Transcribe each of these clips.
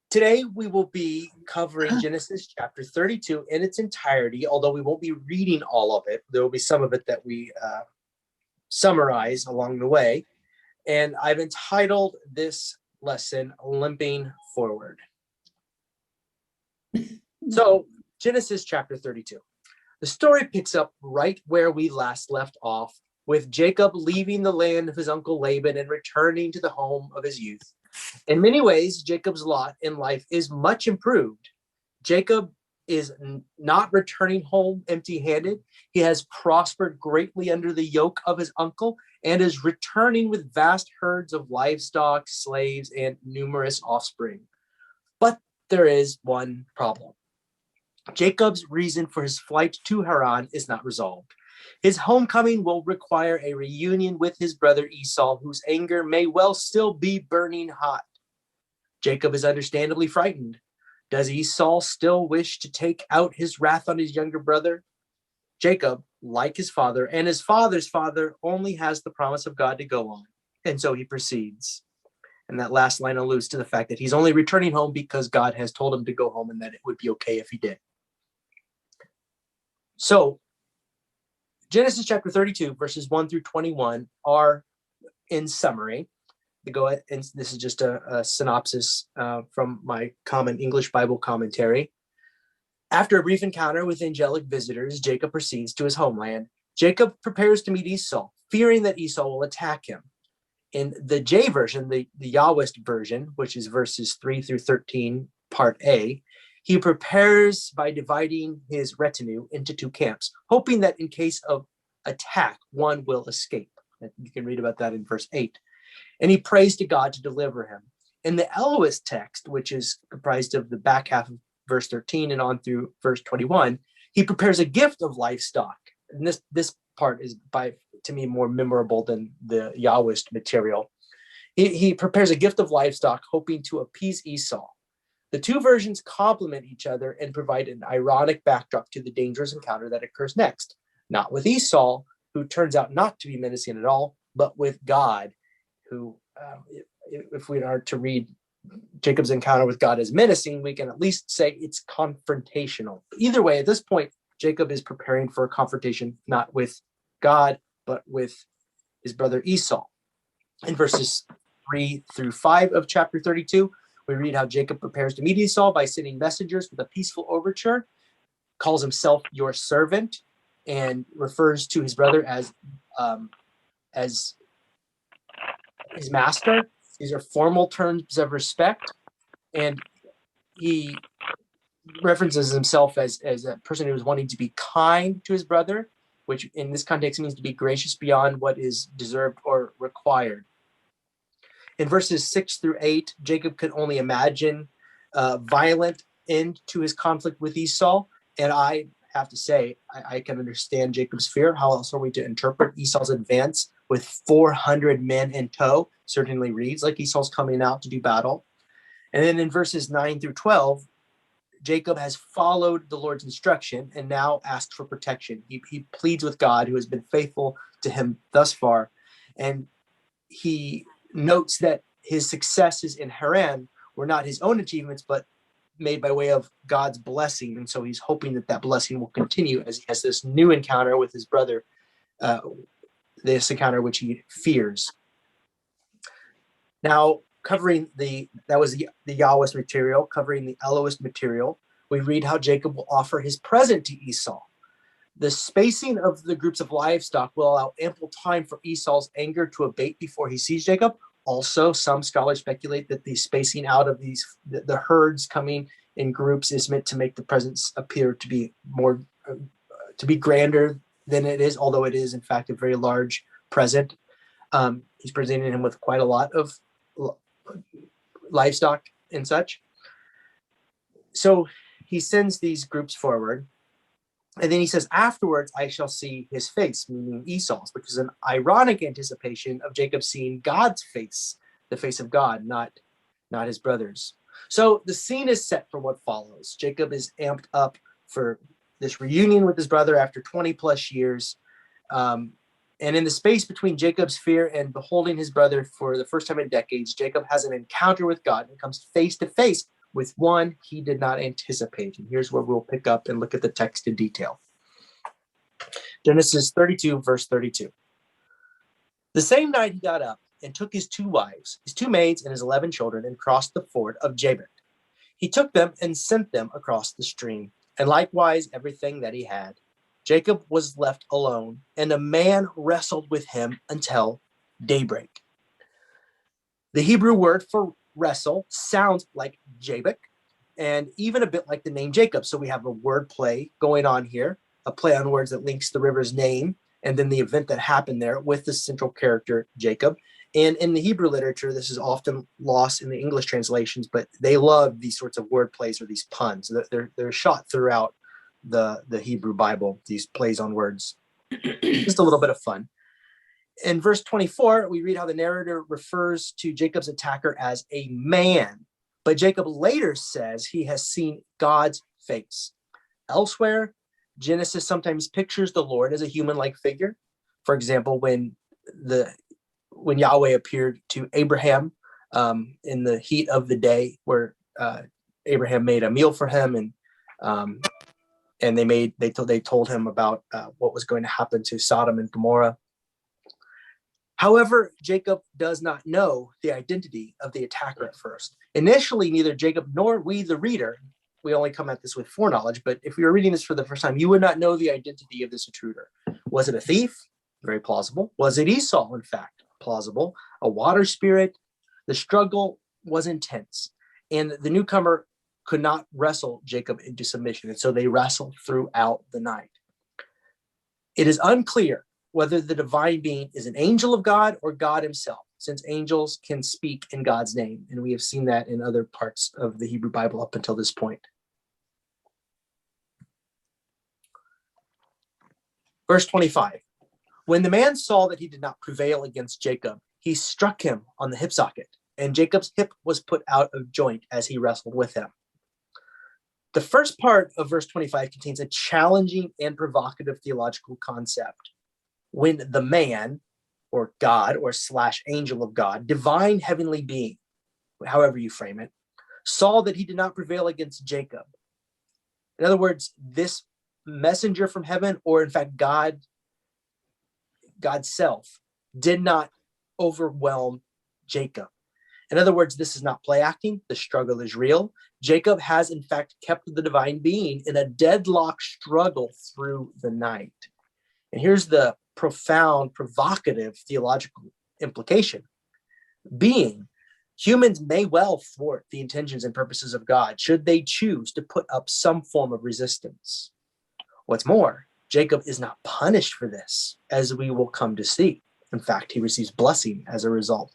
Today, we will be covering Genesis chapter 32 in its entirety, although we won't be reading all of it. There will be some of it that we summarize along the way. And I've entitled this lesson, Limping Forward. So, Genesis chapter 32. The story picks up right where we last left off, with Jacob leaving the land of his uncle Laban and returning to the home of his youth. In many ways, Jacob's lot in life is much improved. Jacob is not returning home empty-handed. He has prospered greatly under the yoke of his uncle and is returning with vast herds of livestock, slaves, and numerous offspring. But there is one problem. Jacob's reason for his flight to Haran is not resolved. His homecoming will require a reunion with his brother Esau, whose anger may well still be burning hot. Jacob is understandably frightened. Does Esau still wish to take out his wrath on his younger brother? Jacob, like his father and his father's father, only has the promise of God to go on, and so he proceeds. And that last line alludes to the fact that he's only returning home because God has told him to go home and that it would be okay if he did. So, Genesis chapter 32, verses 1 through 21 are, in summary, go ahead, and this is just a synopsis from my common English Bible commentary. After a brief encounter with angelic visitors, Jacob proceeds to his homeland. Jacob prepares to meet Esau, fearing that Esau will attack him. In the J version, the Yahwist version, which is verses 3 through 13, part A, he prepares by dividing his retinue into two camps, hoping that in case of attack, one will escape. You can read about that in verse 8. And he prays to God to deliver him. In the Elohist text, which is comprised of the back half of verse 13 and on through verse 21, he prepares a gift of livestock. And this part is, to me, more memorable than the Yahwist material. He prepares a gift of livestock, hoping to appease Esau. The two versions complement each other and provide an ironic backdrop to the dangerous encounter that occurs next. Not with Esau, who turns out not to be menacing at all, but with God, who, if we are to read Jacob's encounter with God as menacing, we can at least say it's confrontational. Either way, at this point, Jacob is preparing for a confrontation, not with God, but with his brother Esau. In verses 3 through 5 of chapter 32, we read how Jacob prepares to meet Esau by sending messengers with a peaceful overture, calls himself your servant, and refers to his brother as his master. These are formal terms of respect, and he references himself as a person who is wanting to be kind to his brother, which in this context means to be gracious beyond what is deserved or required. In verses 6 through 8, Jacob could only imagine a violent end to his conflict with Esau, and I have to say, I can understand Jacob's fear. How else are we to interpret Esau's advance with 400 men in tow? Certainly reads like Esau's coming out to do battle. And then in verses 9 through 12, Jacob has followed the Lord's instruction and now asks for protection. He pleads with God, who has been faithful to him thus far. And he notes that his successes in Haran were not his own achievements, but made by way of God's blessing. And so he's hoping that that blessing will continue as he has this new encounter with his brother, this encounter which he fears. Now, that was the Yahwist material, covering the Elohist material, we read how Jacob will offer his present to Esau. The spacing of the groups of livestock will allow ample time for Esau's anger to abate before he sees Jacob. Also, some scholars speculate that the spacing out of the herds coming in groups is meant to make the presence appear to be more, to be grander than it is, although it is in fact a very large present. He's presenting him with quite a lot of livestock and such. So he sends these groups forward. And then he says, afterwards, I shall see his face, meaning Esau's, which is an ironic anticipation of Jacob seeing God's face, the face of God, not his brother's. So the scene is set for what follows. Jacob is amped up for this reunion with his brother after 20 plus years. And in the space between Jacob's fear and beholding his brother for the first time in decades, Jacob has an encounter with God and comes face to face with one he did not anticipate. And here's where we'll pick up and look at the text in detail. Genesis 32, verse 32. The same night he got up and took his 2 wives, his 2 maids, and his 11 children, and crossed the ford of Jabbok. He took them and sent them across the stream, and likewise everything that he had. Jacob was left alone, and a man wrestled with him until daybreak. The Hebrew word for wrestle sounds like Jabbok, and even a bit like the name Jacob. So we have a word play going on here, a play on words that links the river's name and then the event that happened there with the central character, Jacob. And in the Hebrew literature, this is often lost in the English translations, but they love these sorts of word plays or these puns. They're shot throughout the Hebrew Bible, these plays on words. Just a little bit of fun. In verse 24, we read how the narrator refers to Jacob's attacker as a man, but Jacob later says he has seen God's face. Elsewhere, Genesis sometimes pictures the Lord as a human-like figure. For example, when Yahweh appeared to Abraham in the heat of the day, where Abraham made a meal for him, and they told him about what was going to happen to Sodom and Gomorrah. However, Jacob does not know the identity of the attacker at first. Initially, neither Jacob nor we, the reader, we only come at this with foreknowledge, but if we were reading this for the first time, you would not know the identity of this intruder. Was it a thief? Very plausible. Was it Esau, in fact? Plausible. A water spirit? The struggle was intense, and the newcomer could not wrestle Jacob into submission, and so they wrestled throughout the night. It is unclear whether the divine being is an angel of God or God himself, since angels can speak in God's name, and we have seen that in other parts of the Hebrew Bible up until this point. Verse 25. When the man saw that he did not prevail against Jacob, he struck him on the hip socket, and Jacob's hip was put out of joint as he wrestled with him. The first part of verse 25 contains a challenging and provocative theological concept. When the man, or God, or / angel of God, divine heavenly being, however you frame it, saw that he did not prevail against Jacob. In other words, this messenger from heaven, or in fact God's self, did not overwhelm Jacob. In other words, this is not play acting. The struggle is real. Jacob has, in fact, kept the divine being in a deadlock struggle through the night. And here's the profound, provocative theological implication. Humans may well thwart the intentions and purposes of God should they choose to put up some form of resistance. What's more, Jacob is not punished for this, as we will come to see. In fact, he receives blessing as a result.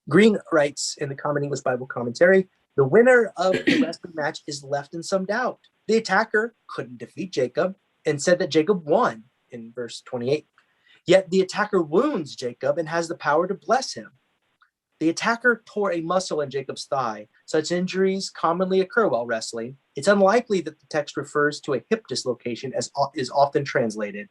Green writes in the Common English Bible Commentary, the winner of the wrestling match is left in some doubt. The attacker couldn't defeat Jacob and said that Jacob won in verse 28. Yet the attacker wounds Jacob and has the power to bless him. The attacker tore a muscle in Jacob's thigh. Such injuries commonly occur while wrestling. It's unlikely that the text refers to a hip dislocation, as is often translated,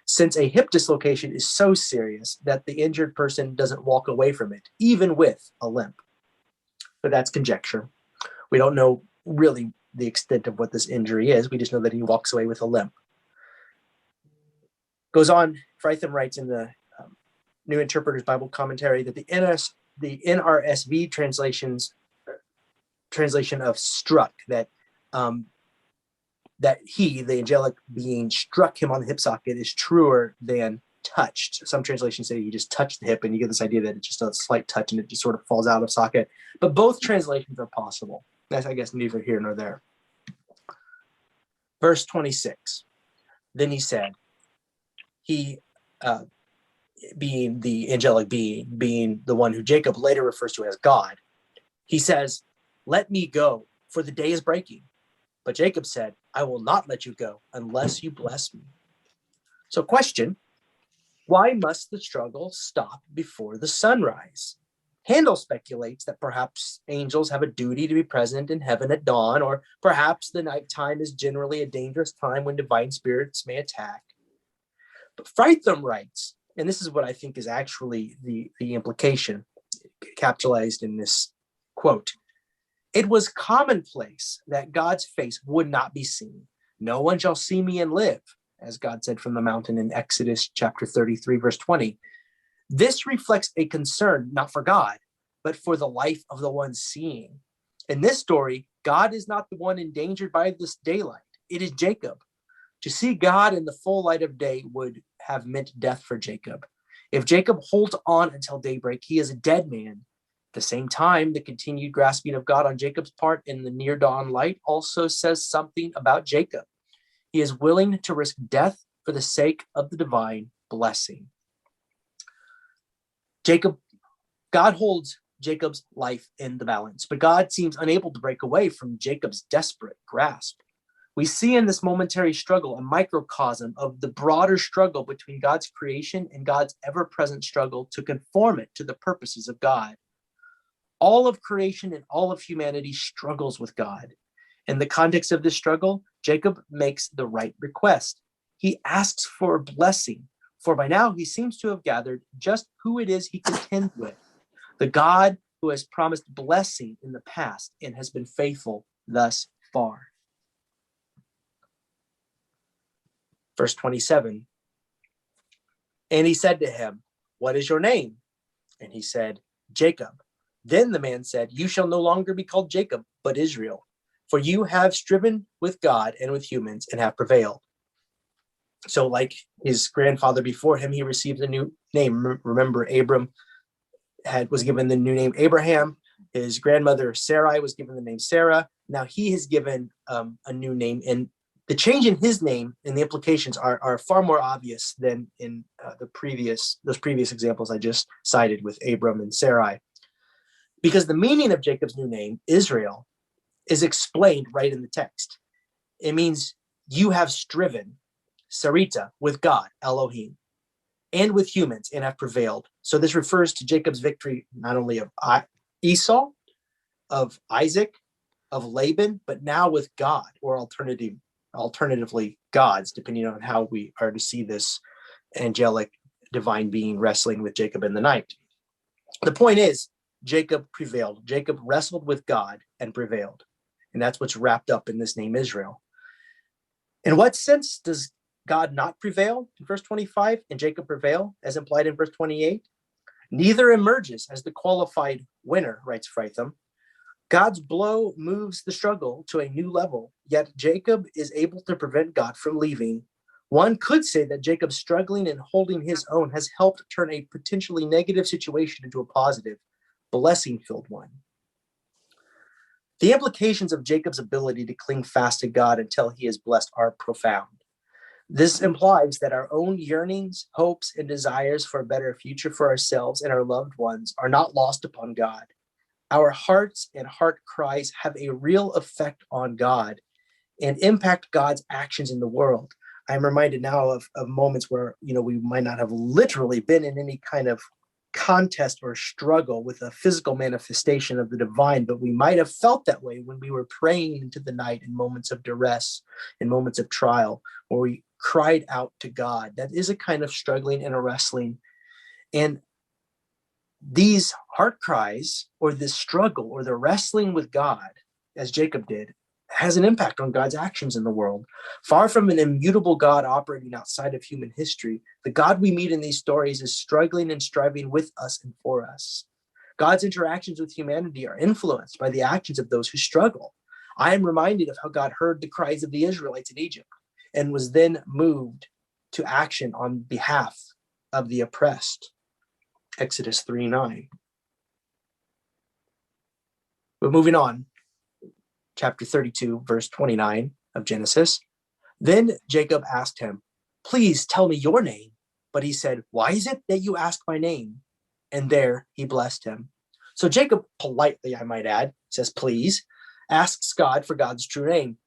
since a hip dislocation is so serious that the injured person doesn't walk away from it, even with a limp. But that's conjecture. We don't know really the extent of what this injury is. We just know that he walks away with a limp. Goes on, Fritham writes in the New Interpreter's Bible Commentary that the NRSV translation of struck, that he, the angelic being, struck him on the hip socket is truer than touched. Some translations say he just touched the hip, and you get this idea that it's just a slight touch and it just sort of falls out of socket. But both translations are possible. That's, I guess, neither here nor there. Verse 26. Then he said, he, being the angelic being the one who Jacob later refers to as God, he says, let me go, for the day is breaking. But Jacob said, I will not let you go unless you bless me. So question, why must the struggle stop before the sunrise? Handel speculates that perhaps angels have a duty to be present in heaven at dawn, or perhaps the nighttime is generally a dangerous time when divine spirits may attack. But Fritham writes, and this is what I think is actually the implication capitalized in this Quote, "It was commonplace that God's face would not be seen. No one shall see me and live," as God said from the mountain in Exodus chapter 33, verse 20. This reflects a concern not for God, but for the life of the one seeing. In this story, God is not the one endangered by this daylight. It is Jacob. To see God in the full light of day would have meant death for Jacob. If Jacob holds on until daybreak, he is a dead man. At the same time, the continued grasping of God on Jacob's part in the near dawn light also says something about Jacob. He is willing to risk death for the sake of the divine blessing. God holds Jacob's life in the balance, but God seems unable to break away from Jacob's desperate grasp. We see in this momentary struggle a microcosm of the broader struggle between God's creation and God's ever-present struggle to conform it to the purposes of God. All of creation and all of humanity struggles with God. In the context of this struggle, Jacob makes the right request. He asks for a blessing, for by now he seems to have gathered just who it is he contends with, the God who has promised blessing in the past and has been faithful thus far. Verse 27, "And he said to him, 'What is your name?' And he said, 'Jacob.' Then the man said, 'You shall no longer be called Jacob, but Israel, for you have striven with God and with humans and have prevailed.'" So like his grandfather before him, he received a new name. Remember, Abram was given the new name Abraham. His grandmother Sarai was given the name Sarah. Now he has given a new name, and the change in his name and the implications are far more obvious than in those previous examples I just cited with Abram and Sarai. Because the meaning of Jacob's new name, Israel, is explained right in the text. It means you have striven, Sarita, with God, Elohim, and with humans, and have prevailed. So this refers to Jacob's victory not only of Esau, of Isaac, of Laban, but now with God, or alternatively gods, depending on how we are to see this angelic divine being wrestling with Jacob in the night. The point is, Jacob prevailed. Jacob wrestled with God and prevailed. And that's what's wrapped up in this name Israel. In what sense does God not prevail in verse 25 and Jacob prevail, as implied in verse 28? Neither emerges as the qualified winner, writes Fritham. God's blow moves the struggle to a new level, yet Jacob is able to prevent God from leaving. One could say that Jacob struggling and holding his own has helped turn a potentially negative situation into a positive, blessing-filled one. The implications of Jacob's ability to cling fast to God until he is blessed are profound. This implies that our own yearnings, hopes, and desires for a better future for ourselves and our loved ones are not lost upon God. Our hearts and heart cries have a real effect on God and impact God's actions in the world. I'm reminded now of moments where, we might not have literally been in any kind of contest or struggle with a physical manifestation of the divine, but we might have felt that way when we were praying into the night in moments of duress, in moments of trial, where we cried out to God. That is a kind of struggling and a wrestling. And these heart cries, or this struggle, or the wrestling with God, as Jacob did, has an impact on God's actions in the world. Far from an immutable God operating outside of human history, the God we meet in these stories is struggling and striving with us and for us. God's interactions with humanity are influenced by the actions of those who struggle. I am reminded of how God heard the cries of the Israelites in Egypt and was then moved to action on behalf of the oppressed. Exodus 3:9. But moving on, chapter 32, verse 29 of Genesis. Then Jacob asked him, "Please tell me your name." But he said, "Why is it that you ask my name?" And there he blessed him. So Jacob politely, I might add, says, "Please," asks God for God's true name.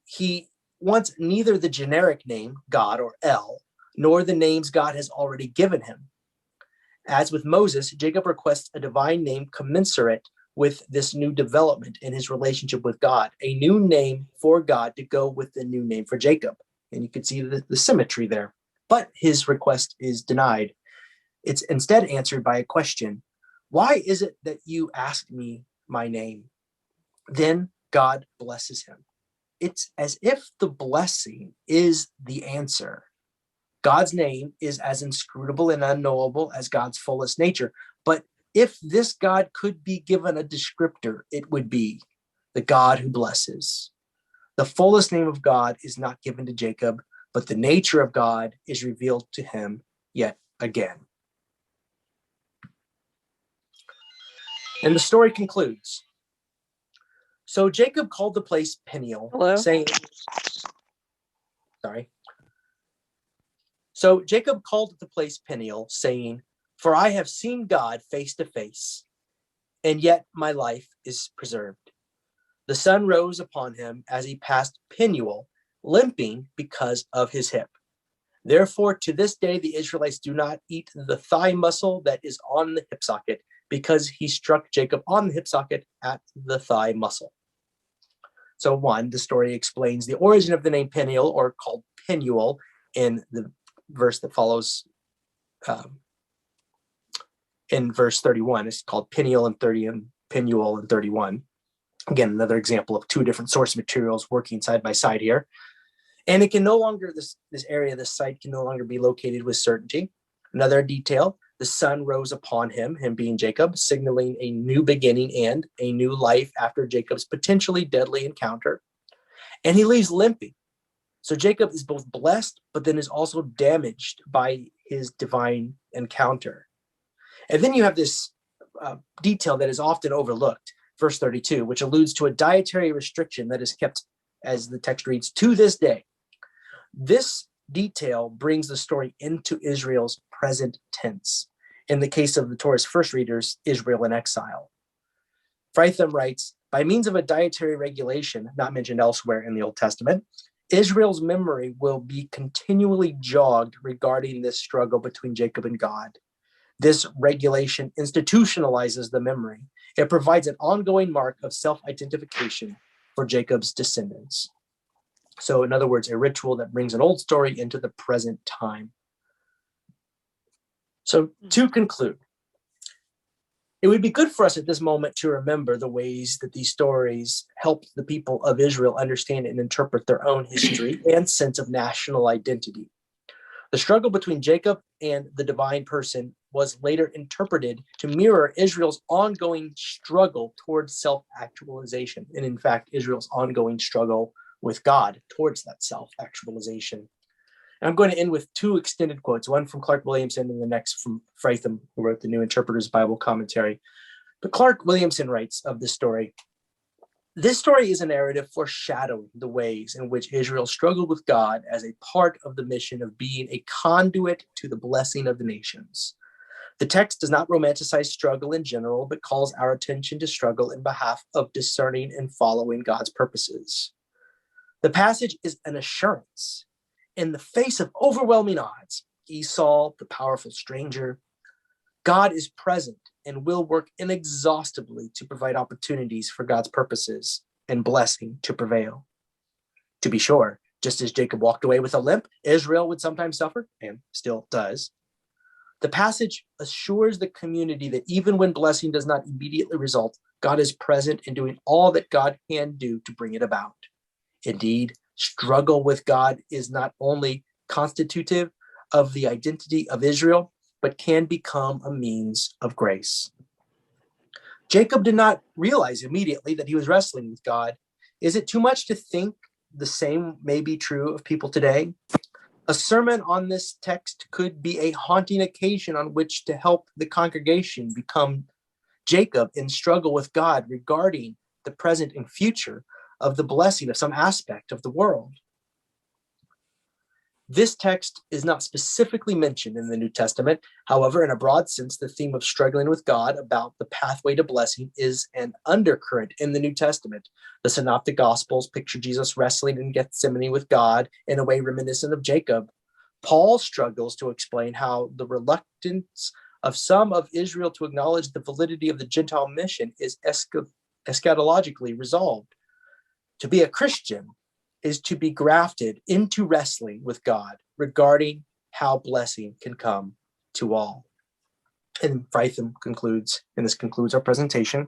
He wants neither the generic name, God or El, nor the names God has already given him. As with Moses, Jacob requests a divine name commensurate with this new development in his relationship with God, a new name for God to go with the new name for Jacob. And you can see the symmetry there. But his request is denied. It's instead answered by a question. "Why is it that you ask me my name. Then God blesses him. It's as if the blessing is the answer. God's name is as inscrutable and unknowable as God's fullest nature. But if this God could be given a descriptor, it would be the God who blesses. The fullest name of God is not given to Jacob, but the nature of God is revealed to him yet again. And the story concludes. So Jacob called the place Peniel, saying, So Jacob called the place Peniel, saying, for I have seen God face to face, and yet my life is preserved. The sun rose upon him as he passed Peniel, limping because of his hip. Therefore, to this day, the Israelites do not eat the thigh muscle that is on the hip socket, because he struck Jacob on the hip socket at the thigh muscle. So one, the story explains the origin of the name Peniel, or called Penuel, in the verse that follows in verse 31. It's called Peniel in 30 and Penuel in 31. Again, another example of two different source materials working side by side here. And it can no longer, this site can no longer be located with certainty. Another detail, the sun rose upon him being Jacob, signaling a new beginning and a new life after Jacob's potentially deadly encounter. And he leaves limping. So Jacob is both blessed, but then is also damaged by his divine encounter. And then you have this detail that is often overlooked, verse 32, which alludes to a dietary restriction that is kept, as the text reads, to this day. This detail brings the story into Israel's present tense. In the case of the Torah's first readers, Israel in exile. Fritham writes, by means of a dietary regulation not mentioned elsewhere in the Old Testament, Israel's memory will be continually jogged regarding this struggle between Jacob and God. This regulation institutionalizes the memory. It provides an ongoing mark of self-identification for Jacob's descendants. So, in other words, a ritual that brings an old story into the present time. So, to conclude, it would be good for us at this moment to remember the ways that these stories helped the people of Israel understand and interpret their own history and sense of national identity. The struggle between Jacob and the divine person was later interpreted to mirror Israel's ongoing struggle towards self-actualization, and in fact, Israel's ongoing struggle with God towards that self-actualization. And I'm going to end with two extended quotes, one from Clark Williamson and the next from Fritham, who wrote the New Interpreter's Bible Commentary. But Clark Williamson writes of this story, this story is a narrative foreshadowing the ways in which Israel struggled with God as a part of the mission of being a conduit to the blessing of the nations. The text does not romanticize struggle in general, but calls our attention to struggle in behalf of discerning and following God's purposes. The passage is an assurance in the face of overwhelming odds. Esau, the powerful stranger, God is present and will work inexhaustibly to provide opportunities for God's purposes and blessing to prevail. To be sure, just as Jacob walked away with a limp, Israel would sometimes suffer, and still does. The passage assures the community that even when blessing does not immediately result, God is present in doing all that God can do to bring it about. Indeed, struggle with God is not only constitutive of the identity of Israel, but can become a means of grace. Jacob did not realize immediately that he was wrestling with God. Is it too much to think the same may be true of people today? A sermon on this text could be a haunting occasion on which to help the congregation become Jacob in struggle with God regarding the present and future of the blessing of some aspect of the world. This text is not specifically mentioned in the New Testament. However, in a broad sense, the theme of struggling with God about the pathway to blessing is an undercurrent in the New Testament. The Synoptic Gospels picture Jesus wrestling in Gethsemane with God in a way reminiscent of Jacob. Paul struggles to explain how the reluctance of some of Israel to acknowledge the validity of the Gentile mission is eschatologically resolved. To be a Christian is to be grafted into wrestling with God regarding how blessing can come to all. And Fritham concludes, and this concludes our presentation.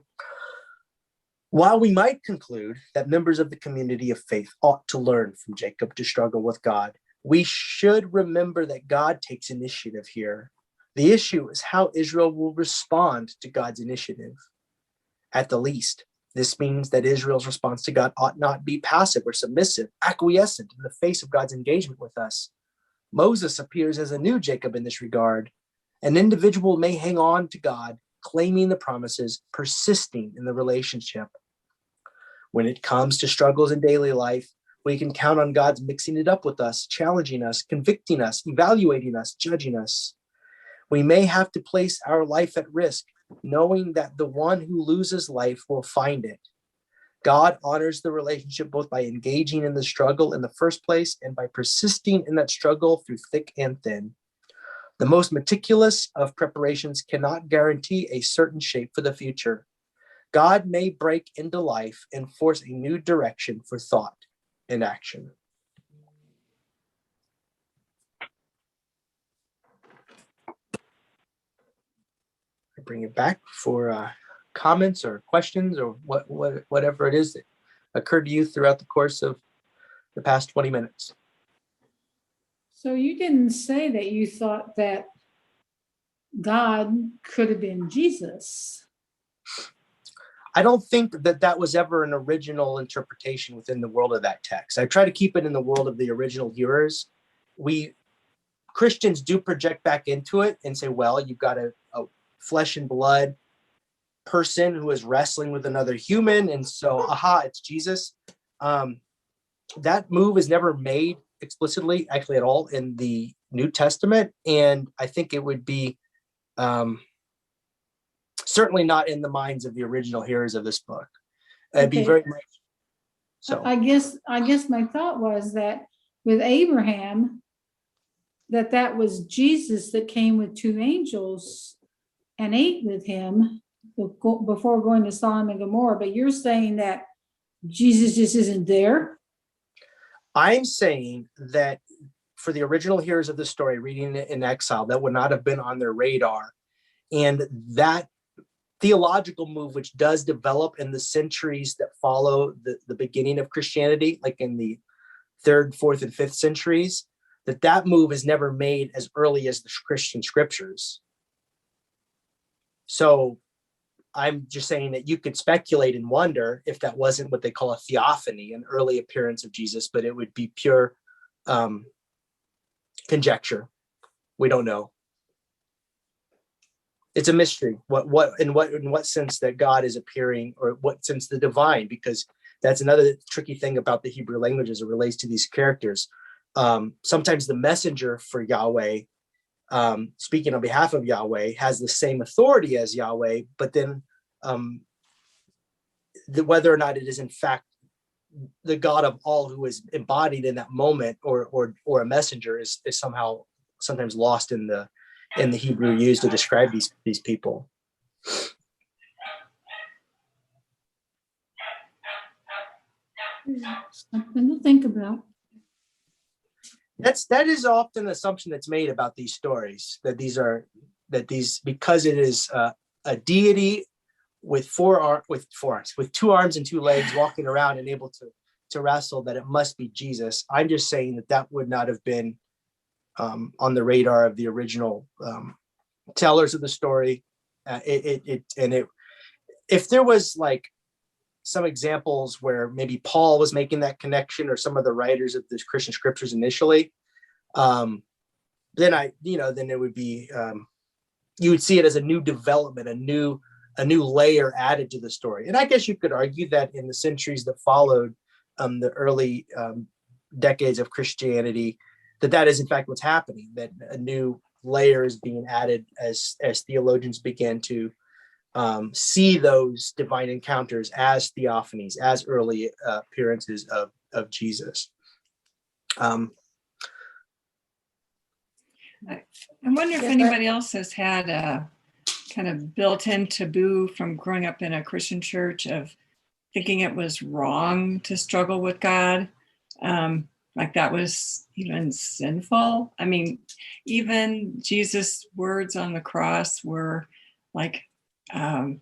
While we might conclude that members of the community of faith ought to learn from Jacob to struggle with God, we should remember that God takes initiative here. The issue is how Israel will respond to God's initiative. At the least, this means that Israel's response to God ought not be passive or submissive, acquiescent in the face of God's engagement with us. Moses appears as a new Jacob in this regard. An individual may hang on to God, claiming the promises, persisting in the relationship. When it comes to struggles in daily life, we can count on God's mixing it up with us, challenging us, convicting us, evaluating us, judging us. We may have to place our life at risk, knowing that the one who loses life will find it. God honors the relationship both by engaging in the struggle in the first place and by persisting in that struggle through thick and thin. The most meticulous of preparations cannot guarantee a certain shape for the future. God may break into life and force a new direction for thought and action. I bring it back for comments or questions or whatever it is that occurred to you throughout the course of the past 20 minutes. So you didn't say that you thought that God could have been Jesus. I don't think that that was ever an original interpretation within the world of that text. I try to keep it in the world of the original hearers. Christians do project back into it and say, well, you've got a flesh and blood person who is wrestling with another human. And so, it's Jesus. That move is never made explicitly, actually at all, in the New Testament. And I think it would be certainly not in the minds of the original hearers of this book. It'd be very much so. I guess my thought was that with Abraham, that was Jesus that came with two angels and ate with him before going to Sodom and Gomorrah. But you're saying that Jesus just isn't there? I'm saying that for the original hearers of the story, reading it in exile, that would not have been on their radar. And that theological move, which does develop in the centuries that follow the beginning of Christianity, like in the 3rd, 4th, and 5th centuries, that move is never made as early as the Christian scriptures. So I'm just saying that you could speculate and wonder if that wasn't what they call a theophany, an early appearance of Jesus, but it would be pure conjecture. We don't know. It's a mystery. In what sense that God is appearing, or what sense the divine, because that's another tricky thing about the Hebrew language as it relates to these characters. Sometimes the messenger for Yahweh, speaking on behalf of Yahweh, has the same authority as Yahweh, but then whether or not it is in fact the God of all who is embodied in that moment, or a messenger, is somehow sometimes lost in the Hebrew used to describe these people. Something to think about. That is often an assumption that's made about these stories, that these because it is a deity with with 2 arms and 2 legs walking around and able to wrestle, that it must be Jesus. I'm just saying that would not have been on the radar of the original tellers of the story. If there was like some examples where maybe Paul was making that connection, or some of the writers of the Christian scriptures initially, then it would be, you would see it as a new development, a new layer added to the story. And I guess you could argue that in the centuries that followed the early decades of Christianity, that is in fact what's happening, that a new layer is being added as theologians began to see those divine encounters as theophanies, as early appearances of Jesus. I wonder if anybody else has had a kind of built-in taboo from growing up in a Christian church of thinking it was wrong to struggle with God, like that was even sinful. I mean, even Jesus' words on the cross were like kind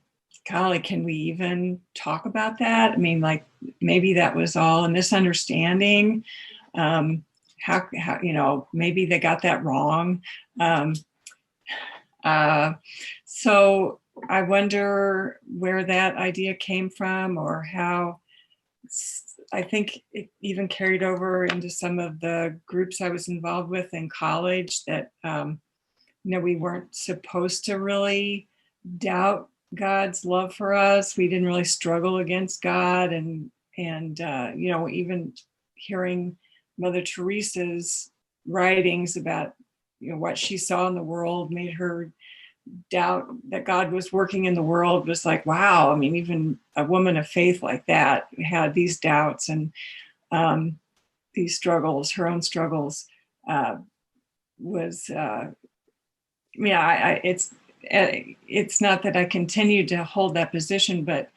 golly, can we even talk about that? I mean, like maybe that was all a misunderstanding. How maybe they got that wrong. So I wonder where that idea came from, or how. I think it even carried over into some of the groups I was involved with in college, that we weren't supposed to really doubt God's love for us. We didn't really struggle against God, and even hearing Mother Teresa's writings about what she saw in the world made her doubt that God was working in the world, was like, wow. I mean, even a woman of faith like that had these doubts and these struggles, her own struggles. It's not that I continued to hold that position, but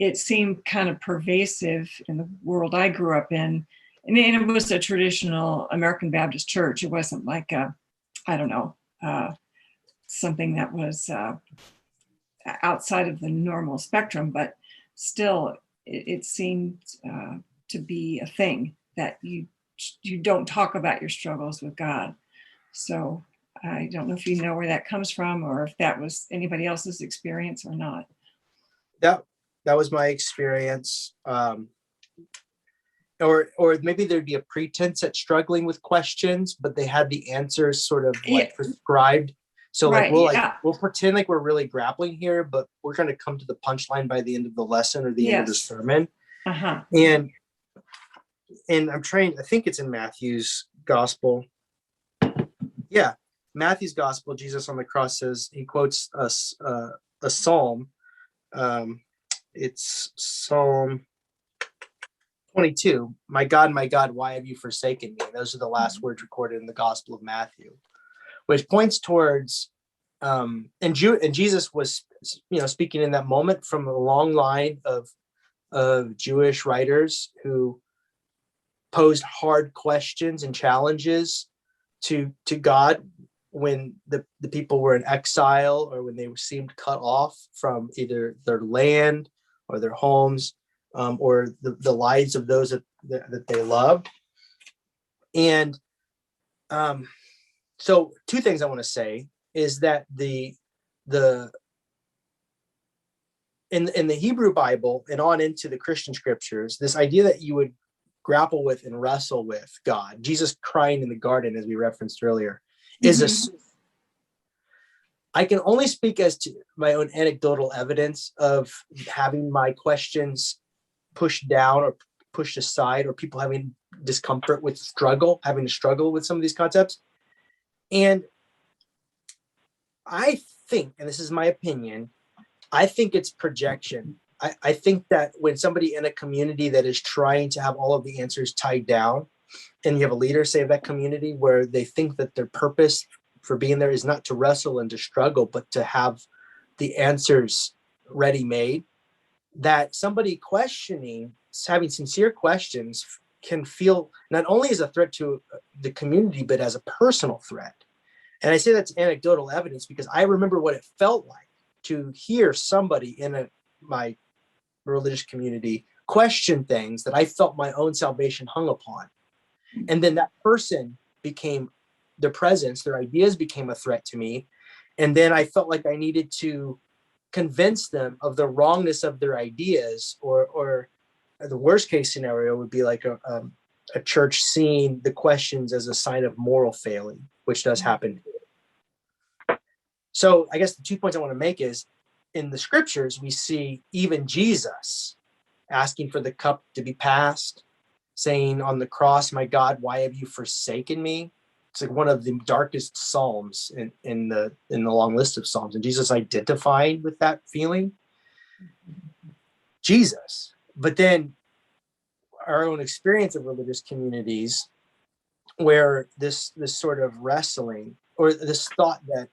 it seemed kind of pervasive in the world I grew up in. And it was a traditional American Baptist church. It wasn't like something that was outside of the normal spectrum, but still it seemed to be a thing that you don't talk about your struggles with God. So I don't know if you know where that comes from, or if that was anybody else's experience or not. That was my experience. Or maybe there'd be a pretense at struggling with questions, but they had the answers sort of prescribed. So right, we'll pretend like we're really grappling here, but we're going to come to the punchline by the end of the lesson or the end of the sermon. Uh-huh. And I think it's in Matthew's gospel. Yeah. Matthew's gospel, Jesus on the cross says, he quotes us a psalm. It's Psalm 22. My God, why have you forsaken me? Those are the last words recorded in the Gospel of Matthew, which points towards, and Jesus was, speaking in that moment from a long line of Jewish writers who posed hard questions and challenges to God when the people were in exile, or when they seemed cut off from either their land or their homes, or the lives of those that they loved. And so two things I want to say is that in the Hebrew Bible and on into the Christian scriptures, this idea that you would grapple with and wrestle with God, Jesus crying in the garden, as we referenced earlier, is I can only speak as to my own anecdotal evidence of having my questions pushed down or pushed aside, or people having discomfort with having to struggle with some of these concepts. And I think, and this is my opinion, I think it's projection. I think that when somebody in a community that is trying to have all of the answers tied down, and you have a leader, say, of that community, where they think that their purpose for being there is not to wrestle and to struggle, but to have the answers ready-made, that somebody having sincere questions can feel not only as a threat to the community, but as a personal threat. And I say that's anecdotal evidence because I remember what it felt like to hear somebody in my religious community question things that I felt my own salvation hung upon. And then that person became, their presence, their ideas became a threat to me. And then I felt like I needed to convince them of the wrongness of their ideas, or the worst case scenario would be like a church seeing the questions as a sign of moral failing, which does happen. So I guess the 2 points I want to make is, in the scriptures, we see even Jesus asking for the cup to be passed, saying on the cross, my God, why have you forsaken me? It's like one of the darkest psalms in the long list of psalms, and Jesus identified with that feeling. Jesus. But then our own experience of religious communities, where this sort of wrestling, or this thought that,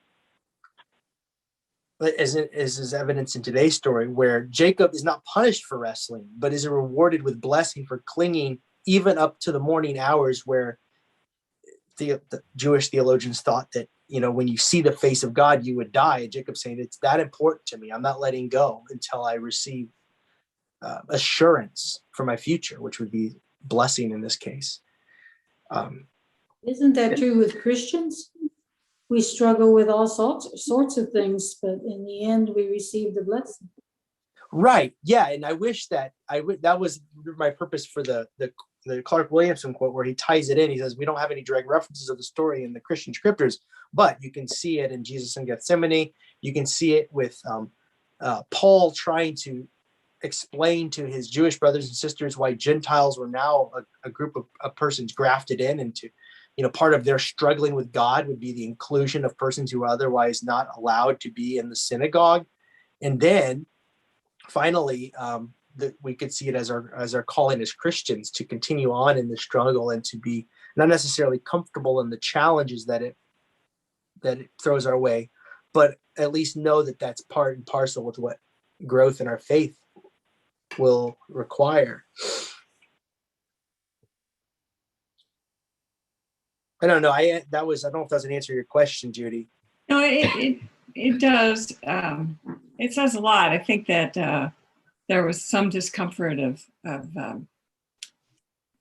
as is evidence in today's story, where Jacob is not punished for wrestling, but is rewarded with blessing for clinging even up to the morning hours, where the Jewish theologians thought that, when you see the face of God, you would die. And Jacob's saying, it's that important to me. I'm not letting go until I receive assurance for my future, which would be blessing in this case. Isn't that true with Christians? We struggle with all sorts of things, but in the end, we receive the blessing. Right. Yeah. And I wish that that was my purpose for the Clark Williamson quote, where he ties it in. He says, we don't have any direct references of the story in the Christian scriptures, but you can see it in Jesus in Gethsemane. You can see it with Paul trying to explain to his Jewish brothers and sisters why Gentiles were now a group of persons grafted in, and to, part of their struggling with God would be the inclusion of persons who are otherwise not allowed to be in the synagogue. And then finally, that we could see it as our calling as Christians to continue on in the struggle and to be not necessarily comfortable in the challenges that it throws our way, but at least know that that's part and parcel with what growth in our faith will require. I don't know. I don't know if that was an answer to your question, Judy. No, it does. It says a lot. I think that there was some discomfort of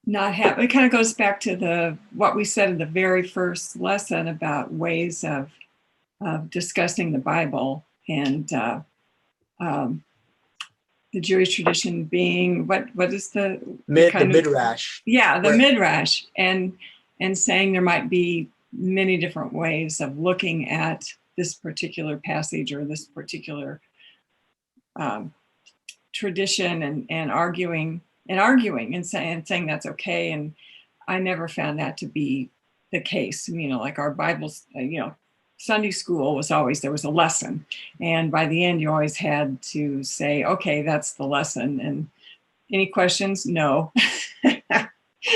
not having. It kind of goes back to what we said in the very first lesson about ways of discussing the Bible, and the Jewish tradition being what is the midrash? Yeah, the midrash, and saying there might be many different ways of looking at this particular passage or this particular tradition, and arguing and saying that's okay. And I never found that to be the case. Like our Bibles, Sunday school was always, there was a lesson, and by the end you always had to say, okay, that's the lesson, and any questions? No.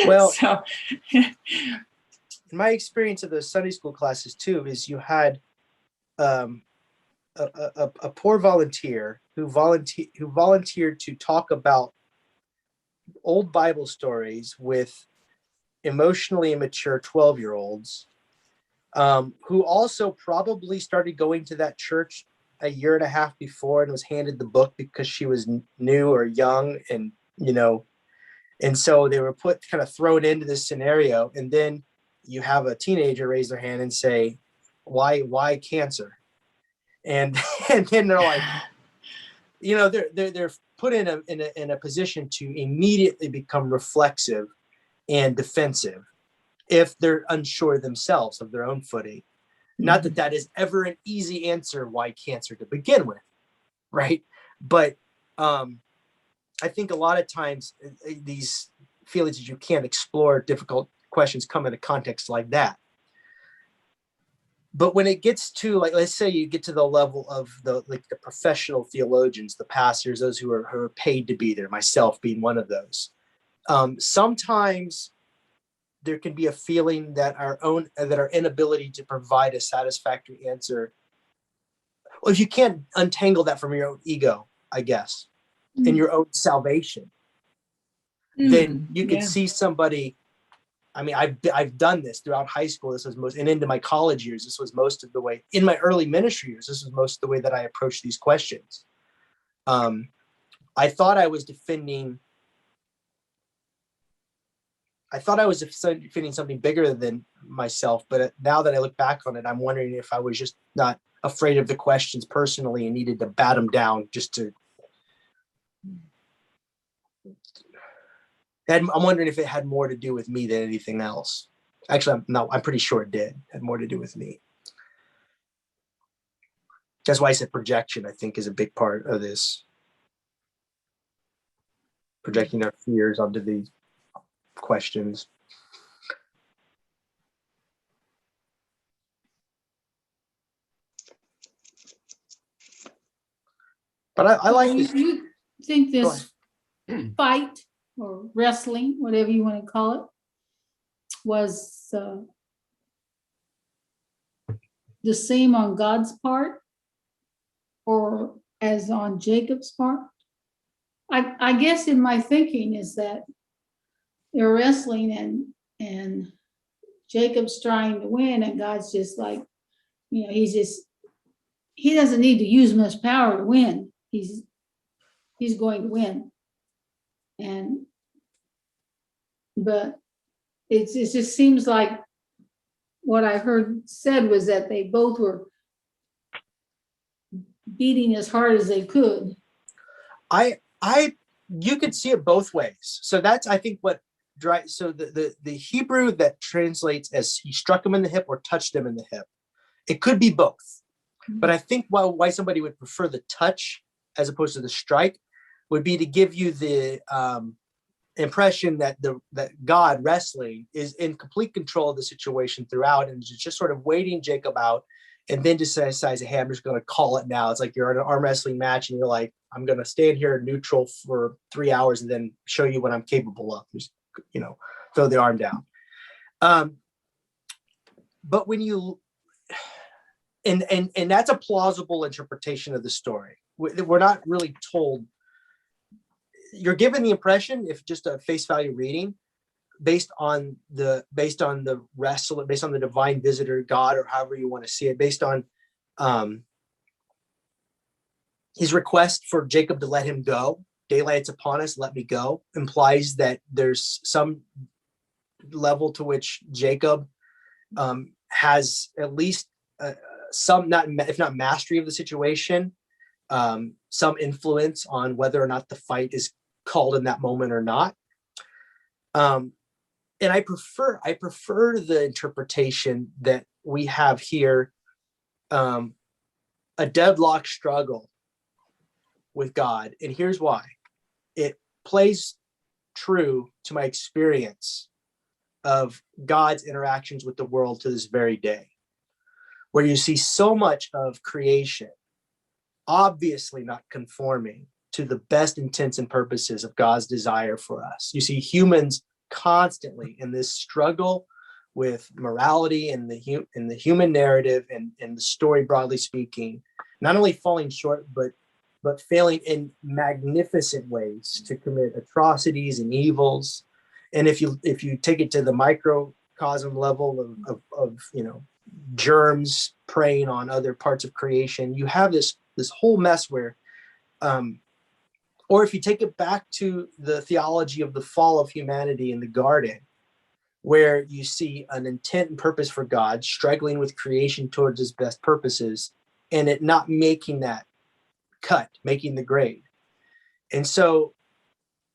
Well, so my experience of those Sunday school classes too is you had a poor volunteer who volunteered to talk about old Bible stories with emotionally immature 12-year-olds, who also probably started going to that church a year and a half before and was handed the book because she was new or young, and and so they were kind of thrown into this scenario. And then you have a teenager raise their hand and say, why cancer? And then they're like, they're put in a position to immediately become reflexive and defensive if they're unsure themselves of their own footing. Mm-hmm. Not that is ever an easy answer why cancer to begin with, right? But I think a lot of times these feelings that you can't explore difficult questions come in a context like that. But when it gets to, like, let's say you get to the level of the professional theologians, the pastors, those who are paid to be there, myself being one of those, sometimes there can be a feeling that our inability to provide a satisfactory answer, well, if you can't untangle that from your own ego, I guess, and your own salvation, then you could see somebody. I mean, I've done this throughout high school. This was and into my college years. This was most of the way. In my early ministry years, this was most of the way that I approached these questions. I thought I was defending something bigger than myself. But now that I look back on it, I'm wondering if I was just not afraid of the questions personally and needed to bat them down just to. I'm wondering if it had more to do with me than anything else. Actually, I'm pretty sure it did. It had more to do with me. That's why I said projection, I think, is a big part of this. Projecting our fears onto these questions. But I like this. You think this fight or wrestling, whatever you want to call it, was the same on God's part or as on Jacob's part? I guess in my thinking is that they're wrestling, and Jacob's trying to win, and God's just like, he doesn't need to use much power to win. He's going to win. But it just seems like what I heard said was that they both were beating as hard as they could. You could see it both ways. So that's, I think, so the Hebrew that translates as he struck him in the hip or touched him in the hip, it could be both. Mm-hmm. But I think why somebody would prefer the touch as opposed to the strike would be to give you the impression that God, wrestling, is in complete control of the situation throughout, and just sort of waiting Jacob out, and then decides, hey, I'm just going to call it now. It's like you're in an arm wrestling match and you're like, I'm going to stand here neutral for 3 hours and then show you what I'm capable of. Just, throw the arm down. But when you, and that's a plausible interpretation of the story. We're not really told. You're given the impression, if just a face value reading, based on the wrestler, based on the divine visitor, God, or however you want to see it, based on his request for Jacob to let him go. Daylight's upon us, let me go, implies that there's some level to which Jacob has at least some, if not mastery of the situation, some influence on whether or not the fight is called in that moment or not. And I prefer the interpretation that we have here, a deadlock struggle with God. And here's why. It plays true to my experience of God's interactions with the world to this very day, where you see so much of creation obviously not conforming to the best intents and purposes of God's desire for us. You see humans constantly in this struggle with morality and the human narrative and the story, broadly speaking, not only falling short, but failing in magnificent ways to commit atrocities and evils. And if you take it to the microcosm level of germs preying on other parts of creation, you have this whole mess where, or if you take it back to the theology of the fall of humanity in the garden, where you see an intent and purpose for God struggling with creation towards his best purposes, and it not making that cut, making the grade. And so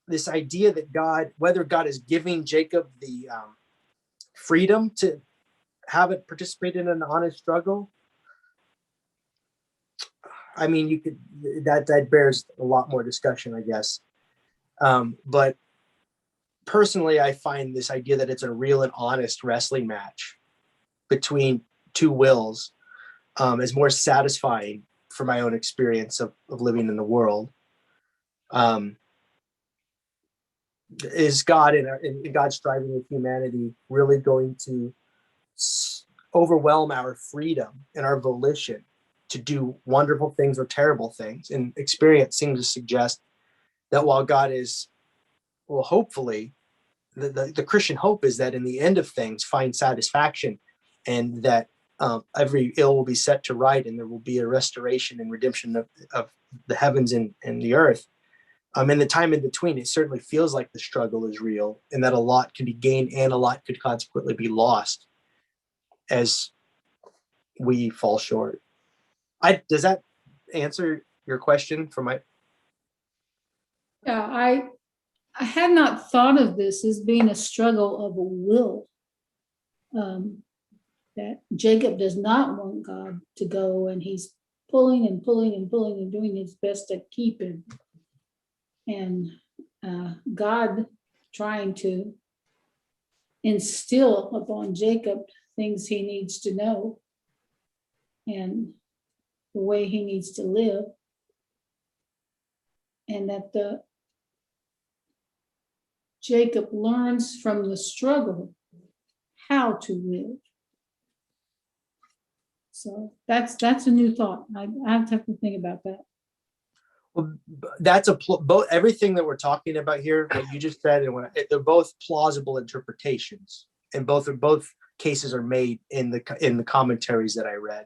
this idea that whether God is giving Jacob the freedom to have it participate in an honest struggle, I mean, that bears a lot more discussion, I guess. But personally, I find this idea that it's a real and honest wrestling match between two wills is more satisfying for my own experience of living in the world. Is God in God's striving with humanity really going to overwhelm our freedom and our volition to do wonderful things or terrible things? And experience seems to suggest that while God is, well, hopefully, the Christian hope is that in the end of things find satisfaction, and that every ill will be set to right, and there will be a restoration and redemption of the heavens and the earth. In the time in between, it certainly feels like the struggle is real, and that a lot can be gained and a lot could consequently be lost as we fall short. Does that answer your question for my? Yeah, I had not thought of this as being a struggle of a will. That Jacob does not want God to go, and he's pulling and pulling and pulling and doing his best to keep him. And God trying to instill upon Jacob things he needs to know and the way he needs to live. And that Jacob learns from the struggle how to live. So that's a new thought. I have to think about that. Well, that's both everything that we're talking about here, what you just said, and they're both plausible interpretations, and both cases are made in the commentaries that I read.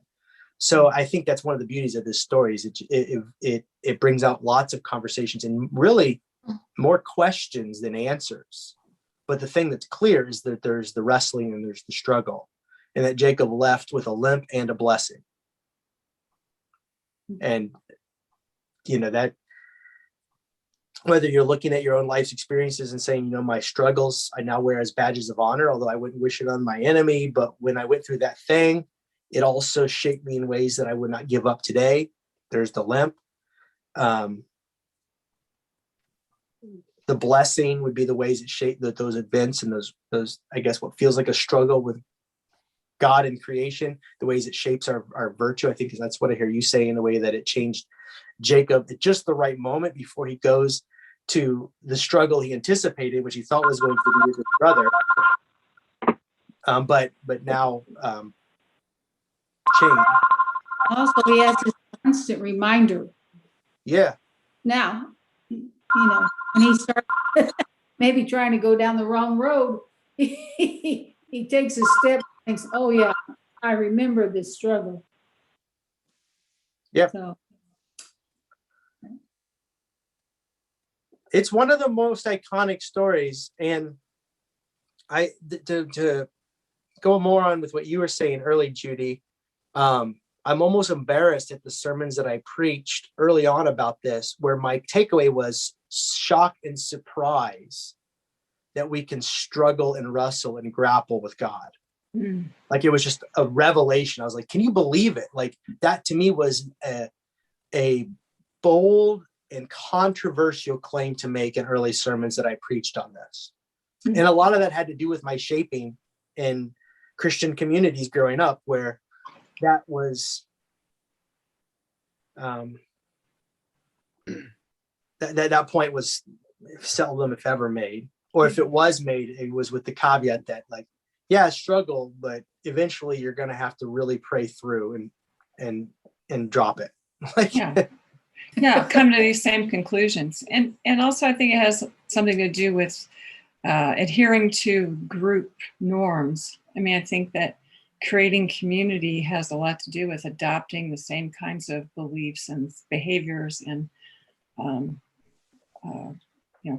So I think that's one of the beauties of this story is it brings out lots of conversations and really more questions than answers. But the thing that's clear is that there's the wrestling and there's the struggle, and that Jacob left with a limp and a blessing. And, that whether you're looking at your own life's experiences and saying, my struggles I now wear as badges of honor, although I wouldn't wish it on my enemy. But when I went through that thing, it also shaped me in ways that I would not give up today. There's the limp. The blessing would be the ways it shaped those events and those, I guess, what feels like a struggle with God and creation, the ways it shapes our virtue. I think that's what I hear you saying, the way that it changed Jacob at just the right moment before he goes to the struggle he anticipated, which he thought was going to be with his brother. But now change. Also, he has this constant reminder. Yeah. Now, when he starts maybe trying to go down the wrong road, he takes a step and thinks, oh yeah, I remember this struggle. Yeah. So it's one of the most iconic stories. And to go more on with what you were saying early, Judy, I'm almost embarrassed at the sermons that I preached early on about this, where my takeaway was shock and surprise that we can struggle and wrestle and grapple with God. Mm. Like it was just a revelation. I was like, can you believe it? Like that to me was a bold and controversial claim to make in early sermons that I preached on this. Mm. And a lot of that had to do with my shaping in Christian communities growing up, where that was that point was seldom, if ever, made, or if it was made, it was with the caveat that, like, yeah, struggle, but eventually you're going to have to really pray through and drop it. Like, come to these same conclusions, and also I think it has something to do with adhering to group norms. I mean, I think that creating community has a lot to do with adopting the same kinds of beliefs and behaviors, and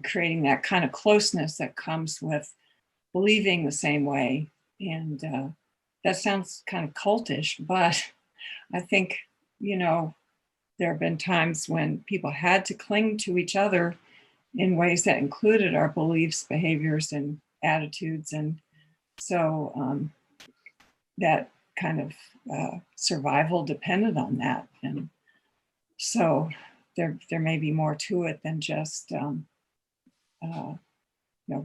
creating that kind of closeness that comes with believing the same way. And that sounds kind of cultish, but I think there have been times when people had to cling to each other in ways that included our beliefs, behaviors, and attitudes, and so that kind of survival depended on that. And so there may be more to it than just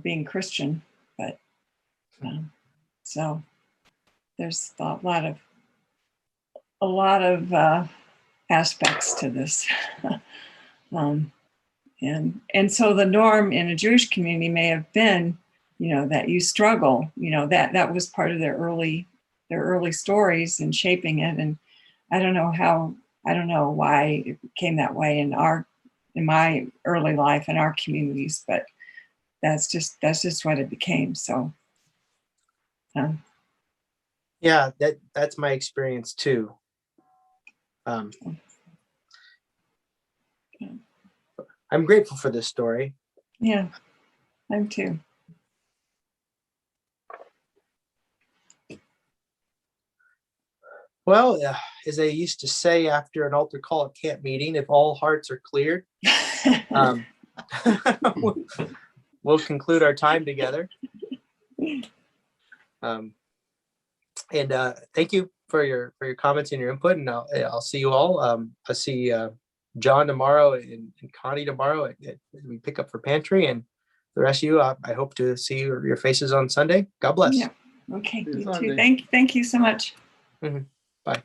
being Christian, but so there's a lot of aspects to this. And so the norm in a Jewish community may have been, that you struggle, that was part of their early stories and shaping it. And I don't know why it became that way in my early life in our communities, but that's just what it became. So yeah, that's my experience too. I'm grateful for this story. Yeah, I'm too. Well, as they used to say after an altar call at camp meeting, if all hearts are cleared, we'll conclude our time together. And thank you for your comments and your input. And I'll see you all. I'll see John tomorrow and Connie tomorrow. We pick up for pantry, and the rest of you, I hope to see your faces on Sunday. God bless. Yeah. Okay. You too. Thank you so much. Mm-hmm. Bye.